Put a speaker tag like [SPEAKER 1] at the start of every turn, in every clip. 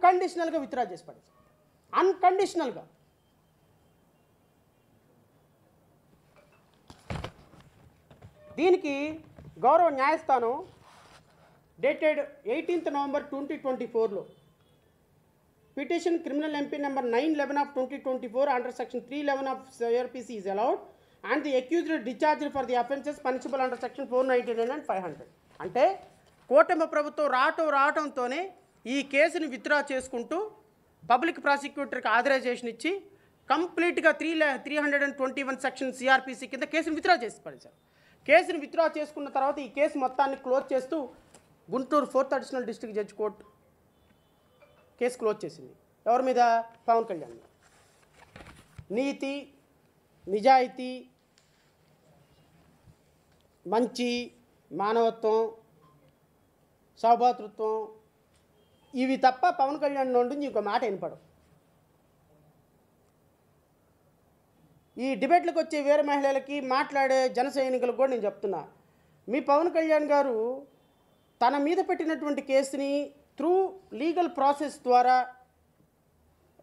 [SPEAKER 1] అన్కండిషనల్గా withdraw చేసి పడేశారు. అన్కండిషనల్గా. దీనికి గౌరవ న్యాయస్థానం డేటెడ్ 18th November 2024లో petition criminal MP number 911 of 2024 under section 311 of CRPC is allowed and the accused discharged for the offences punishable under section 499 and 500. అంటే కూటమి ప్రభుత్వం రావటంతోనే ఈ కేసుని విత్డ్రా చేసుకుంటూ పబ్లిక్ ప్రాసిక్యూటర్కి ఆథరైజేషన్ ఇచ్చి కంప్లీట్గా 321 సెక్షన్ CRPC కింద కేసుని విత్డ్రా చేసి పడేశారు. కేసుని విత్డ్రా చేసుకున్న తర్వాత ఈ కేసు మొత్తాన్ని క్లోజ్ చేస్తూ Guntur 4th additional district judge court case close చేసింది. ఎవరి మీద? పవన్ కళ్యాణ్. నీతి, నిజాయితీ, మంచి, మానవత్వం, సౌభాతృత్వం ఇవి తప్ప పవన్ కళ్యాణ్ నుండి ఇంకో మాట వినపడవు. ఈ డిబేట్లకు వచ్చే వేరే మహిళలకి మాట్లాడే జన సైనికులకు కూడా నేను చెప్తున్నా, మీ పవన్ కళ్యాణ్ గారు తన మీద పెట్టినటువంటి కేసుని త్రూ లీగల్ ప్రాసెస్ ద్వారా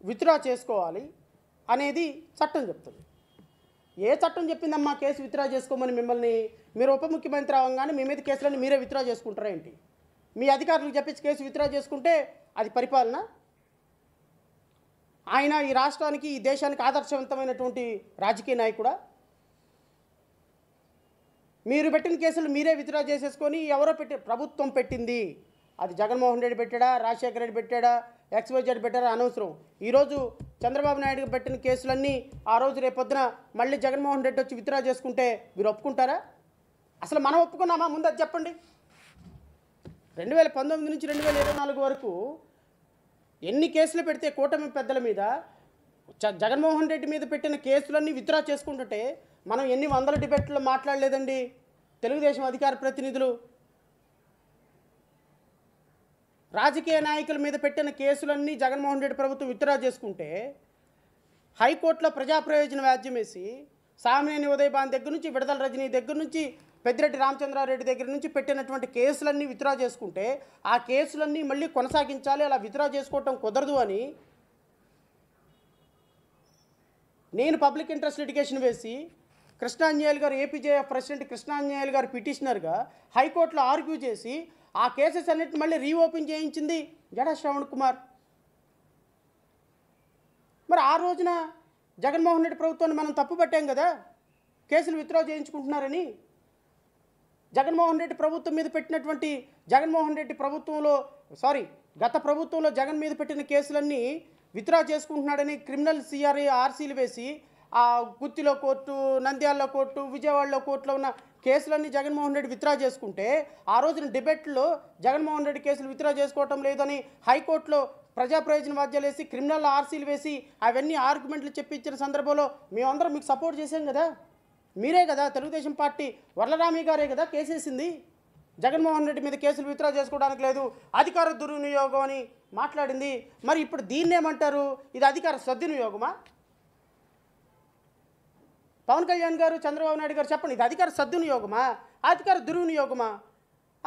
[SPEAKER 1] విత్డ్రా చేసుకోవాలి అనేది చట్టం చెప్తుంది. ఏ చట్టం చెప్పిందమ్మా కేసు విత్డ్రా చేసుకోమని మిమ్మల్ని? మీరు ఉప ముఖ్యమంత్రి అవ్వగానే మీ మీద కేసులన్నీ మీరే విత్డ్రా చేసుకుంటారా ఏంటి? మీ అధికారులకు చెప్పించి కేసు విత్డ్రా చేసుకుంటే అది పరిపాలన? ఆయన ఈ రాష్ట్రానికి, ఈ దేశానికి ఆదర్శవంతమైనటువంటి రాజకీయ నాయకుడా? మీరు పెట్టిన కేసులు మీరే విత్డ్రా చేసేసుకొని ఎవరో ప్రభుత్వం పెట్టింది, అది జగన్మోహన్ రెడ్డి పెట్టాడా, రాజశేఖర రెడ్డి పెట్టాడా, XYZ పెట్టాడా అనవసరం. ఈరోజు చంద్రబాబు నాయుడు పెట్టిన కేసులన్నీ ఆ రోజు రేపొద్దున మళ్ళీ జగన్మోహన్ రెడ్డి వచ్చి విత్డ్రా చేసుకుంటే మీరు ఒప్పుకుంటారా? అసలు మనం ఒప్పుకున్నామా? ముందు అది చెప్పండి. 2019 నుంచి 2024 వరకు ఎన్ని కేసులు పెడితే కూటమి పెద్దల మీద, జగన్మోహన్ రెడ్డి మీద పెట్టిన కేసులన్నీ విత్డ్రా చేసుకుంటుంటే మనం ఎన్ని వందల డిబేట్లో మాట్లాడలేదండి తెలుగుదేశం అధికార ప్రతినిధులు? రాజకీయ నాయకుల మీద పెట్టిన కేసులన్నీ జగన్మోహన్ రెడ్డి ప్రభుత్వం విత్డ్రా చేసుకుంటే హైకోర్టులో ప్రజా ప్రయోజన వ్యాజ్యం వేసి సామినేని ఉదయభాన్ దగ్గర నుంచి, విడదల రజనీ దగ్గర నుంచి, పెద్దిరెడ్డి రామచంద్రారెడ్డి దగ్గర నుంచి పెట్టినటువంటి కేసులన్నీ విత్డ్రా చేసుకుంటే ఆ కేసులన్నీ మళ్ళీ కొనసాగించాలి, అలా విత్డ్రా చేసుకోవటం కుదరదు అని నేను పబ్లిక్ ఇంట్రెస్ట్ లిటిగేషన్ వేసి కృష్ణాంజనేయులు గారు, APJF ప్రెసిడెంట్ కృష్ణాంజనేయులు గారు పిటిషనర్గా హైకోర్టులో ఆర్గ్యూ చేసి ఆ కేసెస్ అన్నిటిని మళ్ళీ రీఓపెన్ చేయించింది జడా శ్రవణ్ కుమార్. మరి ఆ రోజున జగన్మోహన్ రెడ్డి ప్రభుత్వాన్ని మనం తప్పు పట్టాం కదా, కేసులు విత్డ్రా చేయించుకుంటున్నారని. జగన్మోహన్ రెడ్డి ప్రభుత్వం మీద పెట్టినటువంటి, జగన్మోహన్ రెడ్డి ప్రభుత్వంలో గత ప్రభుత్వంలో జగన్ మీద పెట్టిన కేసులన్నీ విత్డ్రా చేసుకుంటున్నాడని క్రిమినల్ RCలు వేసి ఆ గుత్తిలో కోర్టు, నంద్యాలలో కోర్టు, విజయవాడలో కోర్టులో ఉన్న కేసులన్నీ జగన్మోహన్ రెడ్డి విత్డ్రా చేసుకుంటే ఆ రోజున డిబేట్లో జగన్మోహన్ రెడ్డి కేసులు విత్డ్రా చేసుకోవటం లేదని హైకోర్టులో ప్రజా ప్రయోజన వాద్యాలు వేసి క్రిమినల్ RCలు వేసి అవన్నీ ఆర్గ్యుమెంట్లు చెప్పించిన సందర్భంలో మేమందరం మీకు సపోర్ట్ చేసాం కదా. మీరే కదా, తెలుగుదేశం పార్టీ వరలరామి గారే కదా కేసేసింది. జగన్మోహన్ రెడ్డి మీద కేసులు విత్డ్రా చేసుకోవడానికి లేదు, అధికార దుర్వినియోగం అని మాట్లాడింది. మరి ఇప్పుడు దీన్ని ఏమంటారు? ఇది అధికార సద్వినియోగమా? పవన్ కళ్యాణ్ గారు, చంద్రబాబు నాయుడు గారు చెప్పండి, ఇది అధికార సద్వినియోగమా, అధికార దుర్వినియోగమా?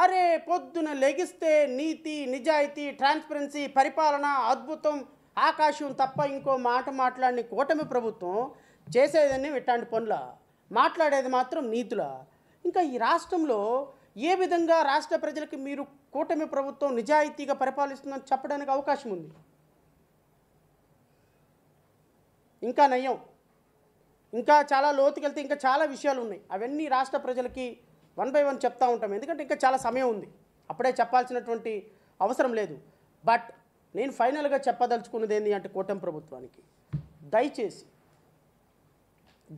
[SPEAKER 1] అరే పొద్దున లెగిస్తే నీతి, నిజాయితీ, ట్రాన్స్పరెన్సీ, పరిపాలన అద్భుతం, ఆకాశం తప్ప ఇంకో మాట మాట్లాడిన కూటమి ప్రభుత్వం చేసేదన్నీ ఇట్లాంటి పనుల, మాట్లాడేది మాత్రం నీతులా? ఇంకా ఈ రాష్ట్రంలో ఏ విధంగా రాష్ట్ర ప్రజలకి మీరు కూటమి ప్రభుత్వం నిజాయితీగా పరిపాలిస్తుందని చెప్పడానికి అవకాశం ఉంది? ఇంకా నయం, ఇంకా చాలా లోతుకెళ్తే ఇంకా చాలా విషయాలు ఉన్నాయి. అవన్నీ రాష్ట్ర ప్రజలకి 1 by 1 చెప్తూ ఉంటాం, ఎందుకంటే ఇంకా చాలా సమయం ఉంది, అప్పుడే చెప్పాల్సినటువంటి అవసరం లేదు. బట్ నేను ఫైనల్గా చెప్పదలుచుకున్నది ఏంటి అంటే కూటమి ప్రభుత్వానికి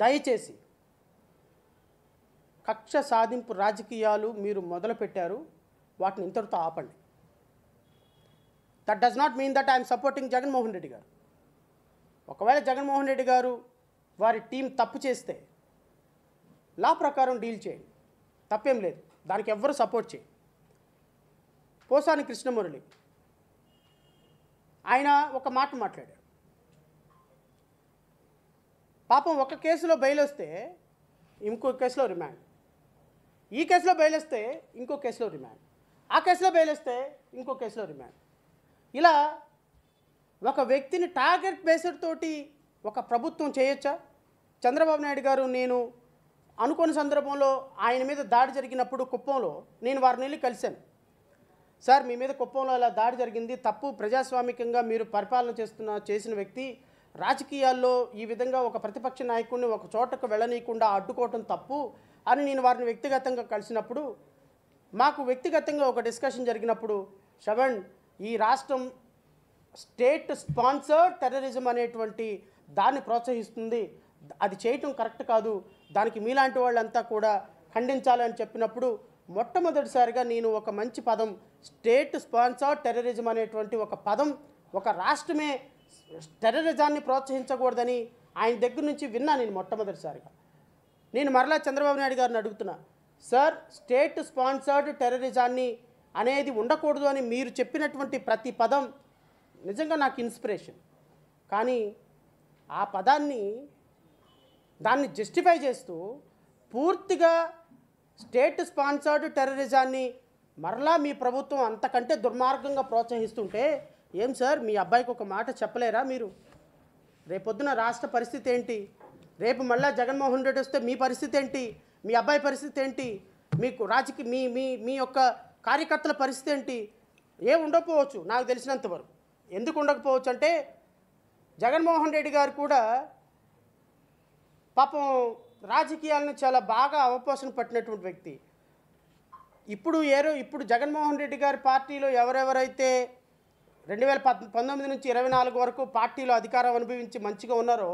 [SPEAKER 1] దయచేసి కక్ష సాధింపు రాజకీయాలు మీరు మొదలుపెట్టారు, వాటిని ఇంతటితో ఆపండి. That does not mean that I'm supporting Jaganmohan Reddy గారు. ఒకవేళ జగన్మోహన్ రెడ్డి గారు వారి టీం తప్పు చేస్తే లా ప్రకారం డీల్ చేయండి, తప్పేం లేదు, దానికి ఎవ్వరు సపోర్ట్ చేయండి. పోసాని కృష్ణమురళి ఆయన ఒక మాట మాట్లాడారు, పాపం ఒక కేసులో బెయిల్ వస్తే ఇంకో కేసులో రిమాండ్, ఈ కేసులో బెయిల్ వస్తే ఇంకో కేసులో రిమాండ్, ఆ కేసులో బెయిల్ వస్తే ఇంకో కేసులో రిమాండ్, ఇలా ఒక వ్యక్తిని టార్గెట్ బేస్డ్ తోటి ఒక ప్రభుత్వం చేయొచ్చా? చంద్రబాబు నాయుడు గారు నేను అనుకోని సందర్భంలో ఆయన మీద దాడి జరిగినప్పుడు కుప్పంలో నేను వారిని వెళ్ళి కలిశాను. సార్, మీ మీద కుప్పంలో ఇలా దాడి జరిగింది, తప్పు, ప్రజాస్వామికంగా మీరు పరిపాలన చేసిన వ్యక్తి రాజకీయాల్లో ఈ విధంగా ఒక ప్రతిపక్ష నాయకుడిని ఒక చోటకు వెళ్ళనీయకుండా అడ్డుకోవటం తప్పు అని నేను వారిని వ్యక్తిగతంగా కలిసినప్పుడు మాకు వ్యక్తిగతంగా ఒక డిస్కషన్ జరిగినప్పుడు, శ్రవణ్, ఈ రాష్ట్రం స్టేట్ స్పాన్సర్డ్ టెర్రరిజం అనేటువంటి దాన్ని ప్రోత్సహిస్తుంది, అది చేయటం కరెక్ట్ కాదు, దానికి మీలాంటి వాళ్ళంతా కూడా ఖండించాలని చెప్పినప్పుడు మొట్టమొదటిసారిగా నేను ఒక మంచి పదం స్టేట్ స్పాన్సర్డ్ టెర్రరిజం అనేటువంటి ఒక పదం, ఒక రాష్ట్రమే టెర్రరిజాన్ని ప్రోత్సహించకూడదని ఆయన దగ్గర నుంచి విన్నా నేను మొట్టమొదటిసారిగా. నేను మరలా చంద్రబాబు నాయుడు గారిని అడుగుతున్నా, సార్, స్టేట్ స్పాన్సర్డ్ టెర్రరిజాన్ని అనేది ఉండకూడదు అని మీరు చెప్పినటువంటి ప్రతి పదం నిజంగా నాకు ఇన్స్పిరేషన్. కానీ ఆ పదాన్ని దాన్ని జస్టిఫై చేస్తూ పూర్తిగా స్టేట్ స్పాన్సర్డ్ టెర్రరిజాన్ని మరలా మీ ప్రభుత్వం అంతకంటే దుర్మార్గంగా ప్రోత్సహిస్తుంటే ఏం సార్, మీ అబ్బాయికి ఒక మాట చెప్పలేరా మీరు? రేపొద్దున రాష్ట్ర పరిస్థితి ఏంటి? రేపు మళ్ళీ జగన్మోహన్ రెడ్డి వస్తే మీ పరిస్థితి ఏంటి? మీ అబ్బాయి పరిస్థితి ఏంటి? మీకు మీ మీ మీ యొక్క కార్యకర్తల పరిస్థితి ఏంటి? ఏం ఉండకపోవచ్చు నాకు తెలిసినంతవరకు. ఎందుకు ఉండకపోవచ్చు అంటే జగన్మోహన్ రెడ్డి గారు కూడా పాపం రాజకీయాలను చాలా బాగా అవపోసన పట్టినటువంటి వ్యక్తి. ఇప్పుడు జగన్మోహన్ రెడ్డి గారి పార్టీలో ఎవరెవరైతే 2019 నుంచి 24 వరకు పార్టీలో అధికారం అనుభవించి మంచిగా ఉన్నారో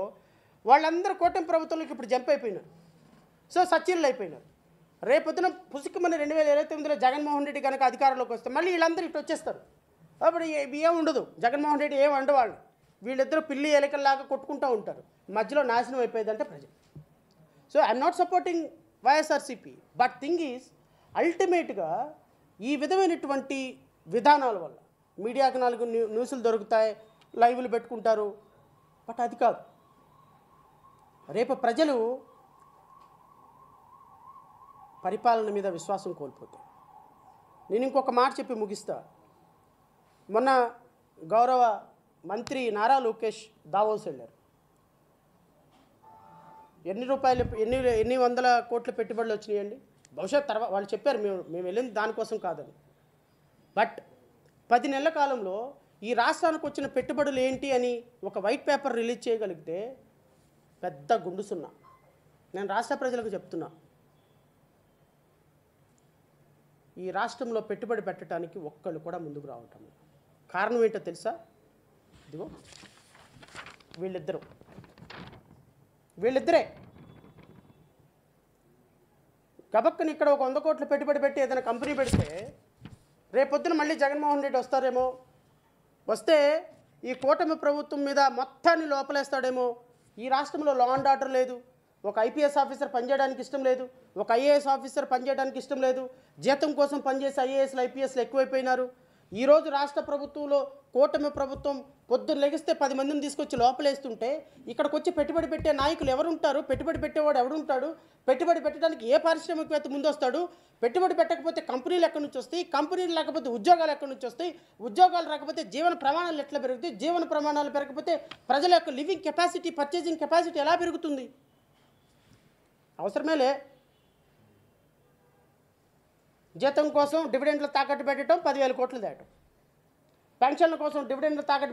[SPEAKER 1] వాళ్ళందరూ కూటమి ప్రభుత్వంలోకి ఇప్పుడు జంప్ అయిపోయినారు. సో సచివులు అయిపోయినారు. రేపొద్దున పుసుకుమని 2029లో జగన్మోహన్ రెడ్డి కనుక అధికారంలోకి వస్తే మళ్ళీ వీళ్ళందరూ ఇటు వచ్చేస్తారు. అప్పుడు ఏం ఉండదు, జగన్మోహన్ రెడ్డి ఏం అండవాళ్ళు, వీళ్ళిద్దరూ పిల్లి ఎలకల్లాగా కొట్టుకుంటూ ఉంటారు, మధ్యలో నాశనం అయిపోయేదంటే ప్రజలు. So I'm not supporting YSRCP, but thing is అల్టిమేట్గా ఈ విధమైనటువంటి విధానాల వల్ల మీడియాకి 4 న్యూస్లు దొరుకుతాయి, లైవ్లు పెట్టుకుంటారు, బట్ అది కాదు. రేపు ప్రజలు పరిపాలన మీద విశ్వాసం కోల్పోతారు. నేను ఇంకొక మాట చెప్పి ముగిస్తా. మొన్న గౌరవ మంత్రి నారా లోకేష్ దావోస్ వెళ్ళారు. ఎన్ని వందల కోట్ల పెట్టుబడులు వచ్చినాయండి? బహుశా తర్వాత వాళ్ళు చెప్పారు మేము వెళ్ళింది దానికోసం కాదని. బట్ 10 నెలల కాలంలో ఈ రాష్ట్రానికి వచ్చిన పెట్టుబడులు ఏంటి అని ఒక వైట్ పేపర్ రిలీజ్ చేయగలిగితే పెద్ద గుండు సున్నా. నేను రాష్ట్ర ప్రజలకు చెప్తున్నా, ఈ రాష్ట్రంలో పెట్టుబడి పెట్టడానికి ఒక్కళ్ళు కూడా ముందుకు రావటం. కారణం ఏంటో తెలుసా? ఇదిగో వీళ్ళిద్దరే గబక్కని ఇక్కడ ఒక 100 కోట్ల పెట్టుబడి పెట్టి ఏదైనా కంపెనీ పెడితే రేపొద్దున మళ్ళీ జగన్మోహన్ రెడ్డి వస్తారేమో, వస్తే ఈ కూటమి ప్రభుత్వం మీద మొత్తాన్ని లోపలేస్తాడేమో. ఈ రాష్ట్రంలో లా అండ్ ఆర్డర్ లేదు, ఒక ఐపీఎస్ ఆఫీసర్ పనిచేయడానికి ఇష్టం లేదు, ఒక ఐఏఎస్ ఆఫీసర్ పనిచేయడానికి ఇష్టం లేదు, జీతం కోసం పనిచేసే ఐఏఎస్లు ఐపీఎస్లు ఎక్కువైపోయినారు. ఈరోజు రాష్ట్ర ప్రభుత్వంలో కూటమి ప్రభుత్వం పొద్దున్న లెగిస్తే 10 మందిని తీసుకొచ్చి లోపలేస్తుంటే ఇక్కడికి వచ్చి పెట్టుబడి పెట్టే నాయకులు ఎవరుంటారు? పెట్టుబడి పెట్టేవాడు ఎవడుంటాడు? పెట్టుబడి పెట్టడానికి ఏ పారిశ్రామికవేత్త ముందు వస్తాడు? పెట్టుబడి పెట్టకపోతే కంపెనీలు ఎక్కడి నుంచి వస్తాయి? కంపెనీలు లేకపోతే ఉద్యోగాలు ఎక్కడి నుంచి వస్తాయి? ఉద్యోగాలు రాకపోతే జీవన ప్రమాణాలు ఎట్లా పెరుగుతాయి? జీవన ప్రమాణాలు పెరగకపోతే ప్రజల యొక్క లివింగ్ కెపాసిటీ, పర్చేసింగ్ కెపాసిటీ ఎలా పెరుగుతుంది? అవసరమేలే. జీతం కోసం డివిడెండ్లు తాకట్టు పెట్టడం 10,000 కోట్లు దాటం, పెన్షన్ల కోసం డివిడెండ్లు తాకట్టు